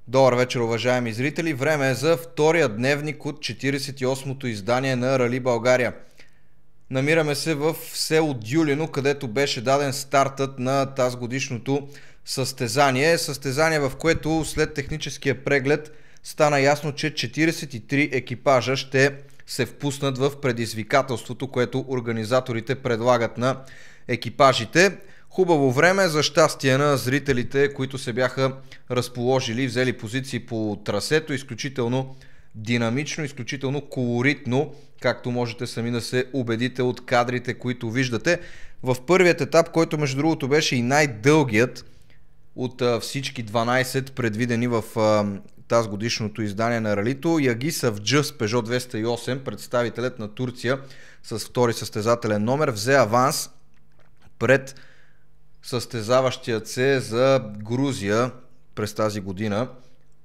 Добър вечер, уважаеми зрители! Време е за втория дневник от 48-то издание на Рали България. Намираме се в село Дюлино, където беше даден стартът на тазгодишното състезание. Състезание, в което след техническия преглед стана ясно, че 43 екипажа ще се впуснат в предизвикателството, което организаторите предлагат на екипажите. Хубаво време, за щастие на зрителите, които се бяха разположили и взели позиции по трасето. Изключително динамично, изключително колоритно, както можете сами да се убедите от кадрите, които виждате. В първият етап, който между другото беше и най-дългият от всички 12 предвидени в тазгодишното издание на ралито, Ягис Авджы с Peugeot 208, представителят на Турция с втори състезателен номер, взе аванс пред състезаващият се за Грузия през тази година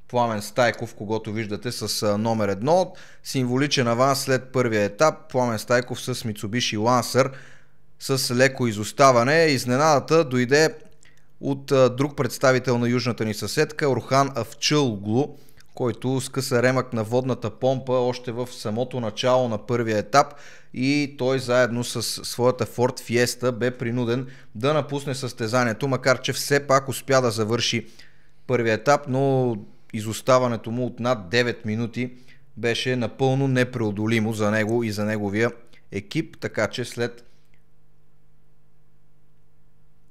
Пламен Стайков, когото виждате с номер 1. Символичен аванс след първия етап. Пламен Стайков с Mitsubishi Lancer с леко изоставане. Изненадата дойде от друг представител на южната ни съседка, Орхан Авчълглу, който скъса ремък на водната помпа още в самото начало на първия етап и той заедно с своята Ford Fiesta бе принуден да напусне състезанието, макар че все пак успя да завърши първия етап, но изоставането му от над 9 минути беше напълно непреодолимо за него и за неговия екип, така че след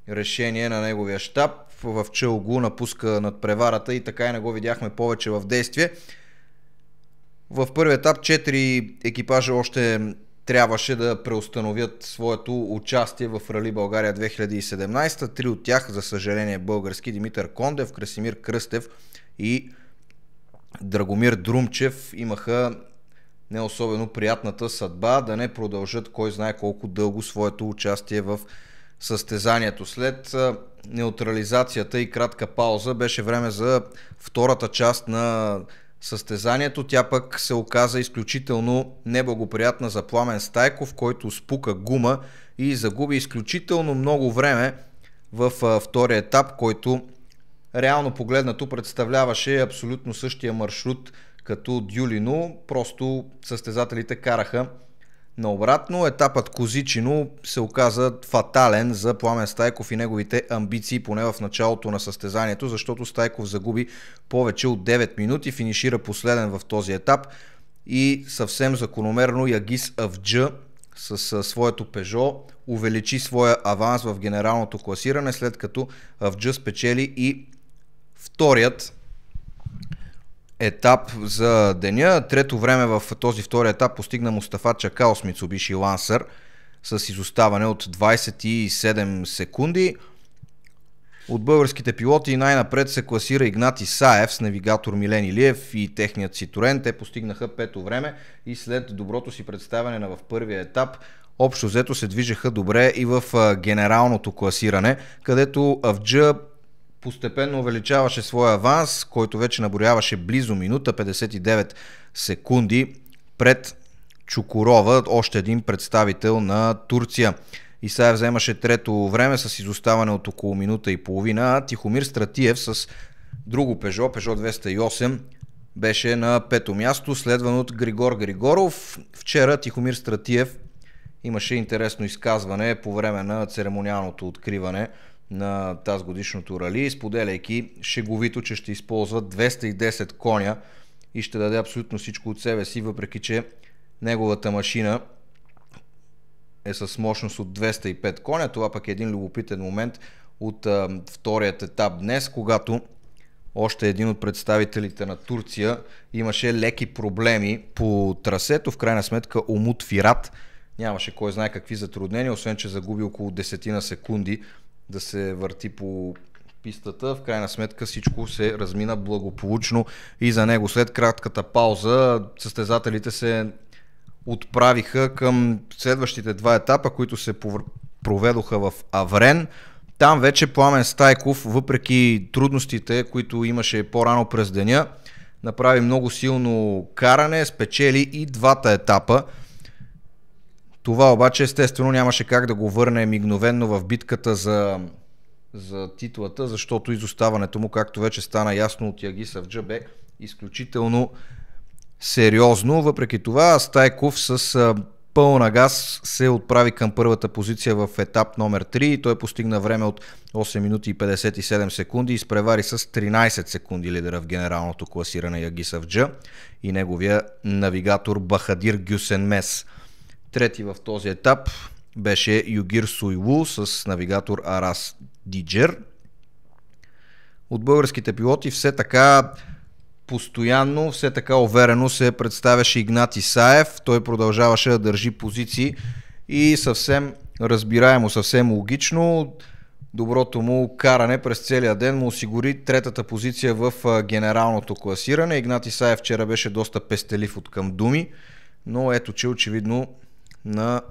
решение на неговия щаб в Чългу напуска надпреварата и така и не го видяхме повече в действие. В първи етап 4 екипажа още трябваше да преустановят своето участие в Рали България 2017. Три от тях, за съжаление български, Димитър Кондев, Красимир Кръстев и Драгомир Друмчев, имаха не особено приятната съдба да не продължат кой знае колко дълго своето участие в състезанието. След неутрализацията и кратка пауза беше време за втората част на състезанието. Тя пък се оказа изключително неблагоприятна за Пламен Стайков, който спука гума и загуби изключително много време в втория етап, който реално погледнато представляваше абсолютно същия маршрут като Дюлино, просто състезателите караха наобратно. Етапът Козичино се оказа фатален за Пламен Стайков и неговите амбиции, поне в началото на състезанието, защото Стайков загуби повече от 9 минути, финишира последен в този етап и съвсем закономерно Ягис Авджы с своето Peugeot увеличи своя аванс в генералното класиране, след като Авджы спечели и вторият етап за деня. Трето време в този втори етап постигна Мустафа Чакал с Mitsubishi Lancer с изоставане от 27 секунди. От българските пилоти най-напред се класира Игнат Исаев с навигатор Милен Илиев и техният Citroen. Те постигнаха пето време и след доброто си представяне в първия етап общо взето се движеха добре и в генералното класиране, където Авджы постепенно увеличаваше своя аванс, който вече наброяваше близо минута, 59 секунди пред Чукурова, още един представител на Турция. Исаев вземаше трето време с изоставане от около минута и половина, а Тихомир Стратиев с друго Peugeot 208 беше на пето място, следван от Григор Григоров. Вчера Тихомир Стратиев имаше интересно изказване по време на церемониалното откриване на тазгодишното рали, споделяйки шеговито, че ще използва 210 коня и ще даде абсолютно всичко от себе си, въпреки че неговата машина е с мощност от 205 коня. Това пък е един любопитен момент от вторият етап днес, когато още един от представителите на Турция имаше леки проблеми по трасето. В крайна сметка Умут Фират нямаше кой знае какви затруднения, освен че загуби около 10 секунди да се върти по пистата. В крайна сметка всичко се размина благополучно и за него. След кратката пауза състезателите се отправиха към следващите два етапа, които се проведоха в Аврен. Там вече Пламен Стайков, въпреки трудностите, които имаше по-рано през деня, направи много силно каране, спечели и двата етапа. Това обаче естествено нямаше как да го върне мигновенно в битката за за титлата, защото изоставането му, както вече стана ясно от Яги Савджа, бе изключително сериозно. Въпреки това, Стайков с пълна газ се отправи към първата позиция в етап номер 3 и той постигна време от 8 минути и 57 секунди и изпревари с 13 секунди лидера в генералното класиране Яги Савджа и неговия навигатор Бахадир Гюсенмес. Трети в този етап беше Югир Суйлу с навигатор Арас Диджер. От българските пилоти все така постоянно, все така уверено се представяше Игнат Исаев. Той продължаваше да държи позиции и съвсем разбираемо, съвсем логично доброто му каране през целия ден му осигури третата позиция в генералното класиране. Игнат Исаев вчера беше доста пестелив от към думи, но ето че очевидно на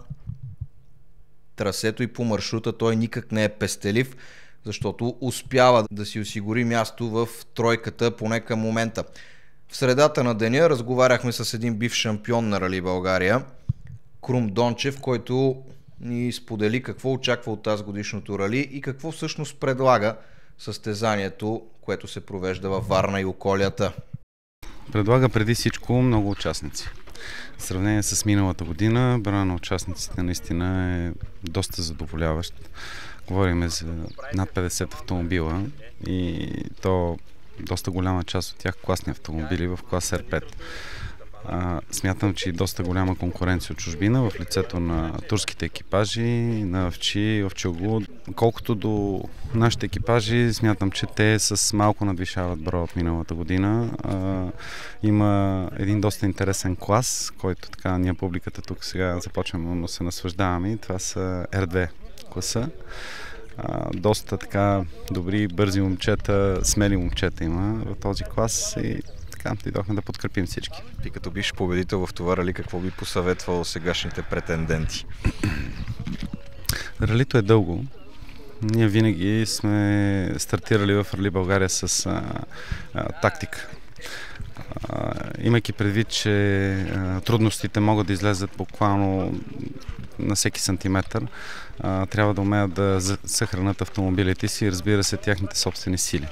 трасето и по маршрута той никак не е пестелив, защото успява да си осигури място в тройката поне към момента. В средата на деня разговаряхме с един бивш шампион на Рали България, Крум Дончев, който ни сподели какво очаква от тази годишното рали и какво всъщност предлага състезанието, което се провежда във Варна и околията. Предлага преди всичко много участници. В сравнение с миналата година, броя на участниците наистина е доста задоволяващ. Говорим за над 50 автомобила и то доста голяма част от тях класни автомобили в клас R5. Смятам, че и доста голяма конкуренция от чужбина в лицето на турските екипажи, на Авчи, Овчоглу. Колкото до нашите екипажи, смятам, че те с малко надвишават броя от миналата година. Има един доста интересен клас, който така ние публиката тук сега започваме да се наслаждаваме. Това са R2 класа. Доста така добри, бързи момчета, смели момчета има в този клас и така дойдохме да подкрепим всички. Ти като бивш победител в това рали, какво би посъветвал сегашните претенденти? Ралито е дълго. Ние винаги сме стартирали в Рали България с тактика. Имайки предвид, че трудностите могат да излезат буквално на всеки сантиметър, трябва да умеят да съхранят автомобилите си и разбира се тяхните собствени сили.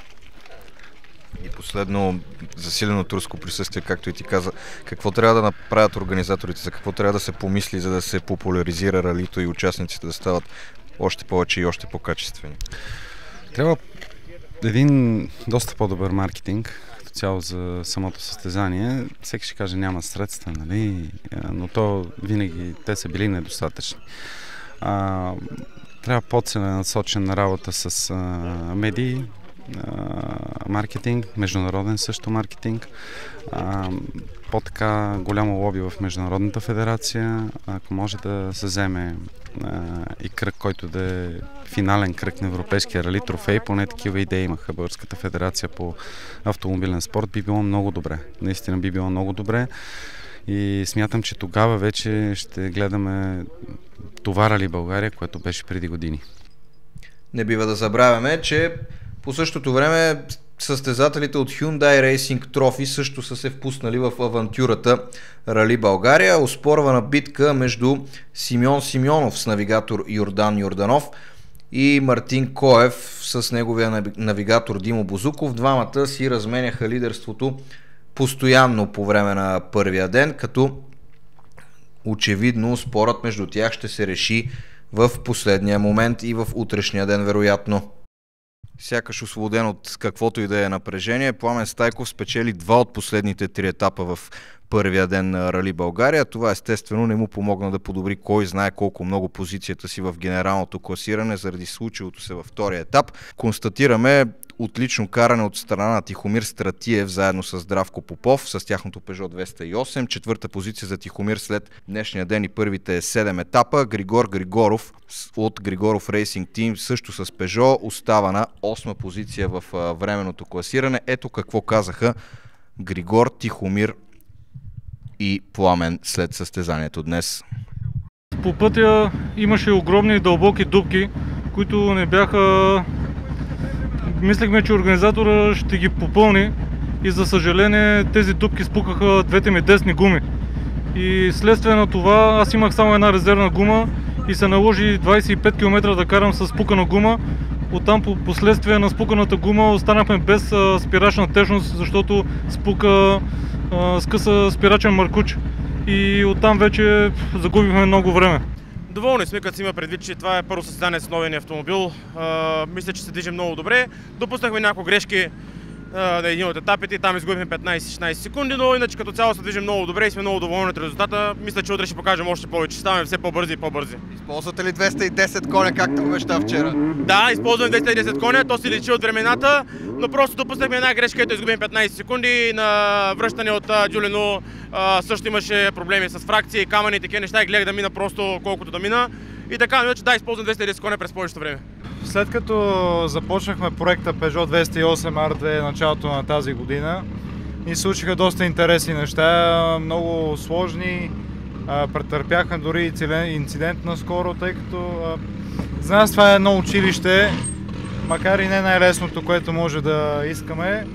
И последно, засилено турско присъствие, както и ти каза, какво трябва да направят организаторите, за какво трябва да се помисли, за да се популяризира ралито и участниците да стават още повече и още по-качествени? Трябва един доста по-добър маркетинг като цяло за самото състезание. Всеки ще каже няма средства, нали? Но то винаги те са били недостатъчни. Трябва по-целенасочена работа с медии, маркетинг, международен също маркетинг, по-така голямо лоби в Международната федерация, ако може да се вземе и кръг, който да е финален кръг на Европейския рали трофей, поне такива идеи имаха Българската федерация по автомобилен спорт, би било много добре. Наистина би било много добре и смятам, че тогава вече ще гледаме това Рали България, което беше преди години. Не бива да забравяме, че по същото време състезателите от Hyundai Racing Trophy също са се впуснали в авантюрата Рали България. Оспорвана битка между Симеон Симеонов с навигатор Йордан Йорданов и Мартин Коев с неговия навигатор Димо Бозуков. Двамата си разменяха лидерството постоянно по време на първия ден, като очевидно спорът между тях ще се реши в последния момент и в утрешния ден вероятно. Сякаш освободен от каквото и да е напрежение, Пламен Стайков спечели 2 от последните 3 етапа в първия ден на Рали България. Това естествено не му помогна да подобри кой знае колко много позицията си в генералното класиране заради случилото се във втория етап. Констатираме отлично каране от страна на Тихомир Стратиев заедно с Здравко Попов с тяхното Peugeot 208. Четвърта позиция за Тихомир след днешния ден и първите 7 етапа. Григор Григоров от Григоров Racing Team също с Peugeot остава на 8 позиция в временното класиране. Ето какво казаха Григор, Тихомир и Пламен след състезанието днес. По пътя имаше огромни дълбоки дупки, които не бяха... Мислехме, че организатора ще ги попълни и за съжаление тези дупки спукаха двете ми десни гуми. И следствие на това аз имах само една резервна гума и се наложи 25 км да карам с спукана гума, Оттам по последствие на спуканата гума останахме без спирачна течност, защото скъса спирачен маркуч и оттам вече загубихме много време. Доволни сме, като си има предвид, че това е първо състезание с новия ни автомобил. Мисля, че се движи много добре. Допуснахме няколко грешки на един от етапите и там изгубихме 15-16 секунди, но иначе като цяло се движи много добре и сме много доволни от резултата. Мисля, че утре ще покажем още повече. Ставаме все по-бързи и по-бързи. Използвате ли 210 коня, както обеща вчера? Да, използваме 210 коня, то си личи от времената, но просто допуснахме една грешка, ето изгубим 15 секунди. На връщане от Дюлино също имаше проблеми с фракции, камъни и такива неща и гледах да мина просто колкото да мина. И така, иначе да, използвам 210 коня през повечето време. След като започнахме проекта Peugeot 208 R2 началото на тази година, ни случиха доста интересни неща, много сложни. Претърпяхме дори инцидент наскоро, тъй като за нас това е едно училище, макар и не най-лесното, което може да искаме.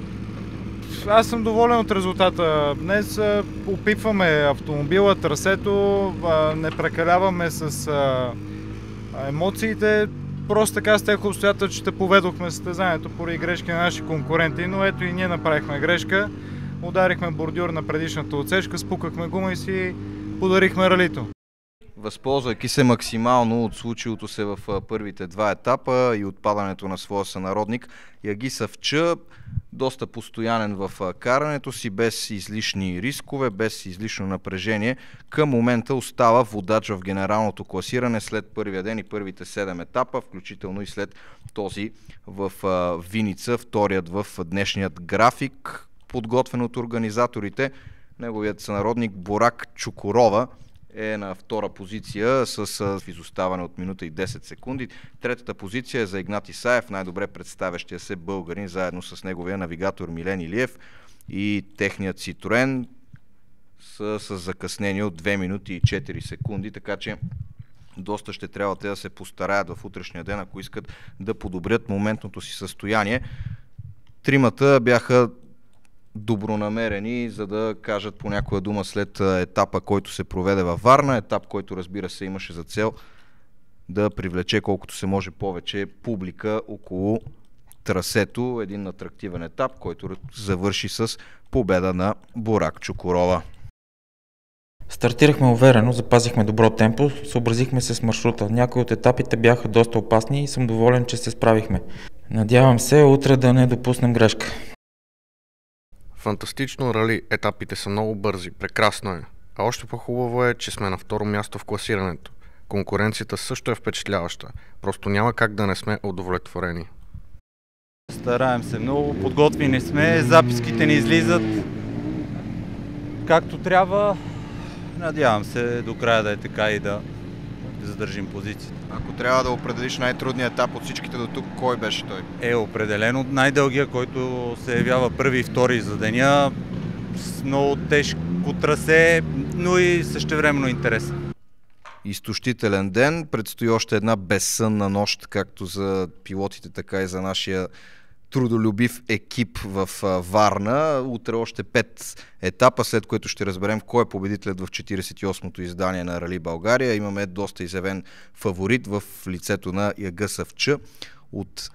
Аз съм доволен от резултата. Днес опипваме автомобила, трасето, не прекаляваме с емоциите. Просто така с тех обстоятелствата поведохме състезанието поради грешки на наши конкуренти, но ето и ние направихме грешка. Ударихме бордюр на предишната отсечка, спукахме гума и си подарихме ралито. Възползвайки се максимално от случилото се в първите два етапа и отпадането на своя сънародник, Яги Савча, доста постоянен в карането си, без излишни рискове, без излишно напрежение, към момента остава водач в генералното класиране след първия ден и първите 7 етапа, включително и след този в Виница, вторият в днешният график, подготвен от организаторите. Неговият сънародник Борак Чукорова е на втора позиция с изоставане от минута и 10 секунди. Третата позиция е за Игнат Исаев, най-добре представящия се българин, заедно с неговия навигатор Милен Илиев и техният Citroen с закъснение от 2 минути и 4 секунди, така че доста ще трябва те да се постараят в утрешния ден, ако искат да подобрят моментното си състояние. Тримата бяха добронамерени, за да кажат по някоя дума след етапа, който се проведе във Варна, етап, който разбира се имаше за цел да привлече колкото се може повече публика около трасето. Един атрактивен етап, който завърши с победа на Борак Чукорова. Стартирахме уверено, запазихме добро темпо, съобразихме се с маршрута. Някои от етапите бяха доста опасни и съм доволен, че се справихме. Надявам се утре да не допуснем грешка. Фантастично рали, етапите са много бързи, прекрасно е. А още по-хубаво е, че сме на второ място в класирането. Конкуренцията също е впечатляваща, просто няма как да не сме удовлетворени. Стараем се много, подготвени сме, записките ни излизат както трябва. Надявам се до края да е така и да задържим позицията. Ако трябва да определиш най-трудният етап от всичките до тук, кой беше той? Определено най-дългия, който се явява първи и втори за деня. С много тежко трасе, но и същевременно интересен. Изтощителен ден, предстои още една безсънна нощ, както за пилотите, така и за нашия трудолюбив екип в Варна. Утре още 5 етапа, след което ще разберем кой е победителят в 48-то издание на Рали България. Имаме доста изявен фаворит в лицето на Яга Савча от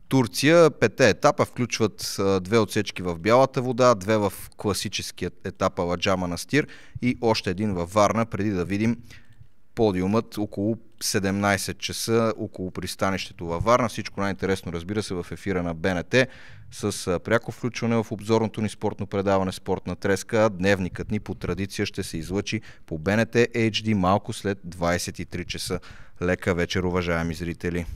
Турция. 5 етапа включват 2 отсечки в Бялата вода, 2 в класическия етап Аладжа Манастир и още един във Варна, преди да видим подиумът около 17 часа около пристанището във Варна. Всичко най-интересно, разбира се, в ефира на БНТ с пряко включване в обзорното ни спортно предаване Спортна треска. Дневникът ни по традиция ще се излъчи по БНТ HD малко след 23 часа. Лека вечер, уважаеми зрители!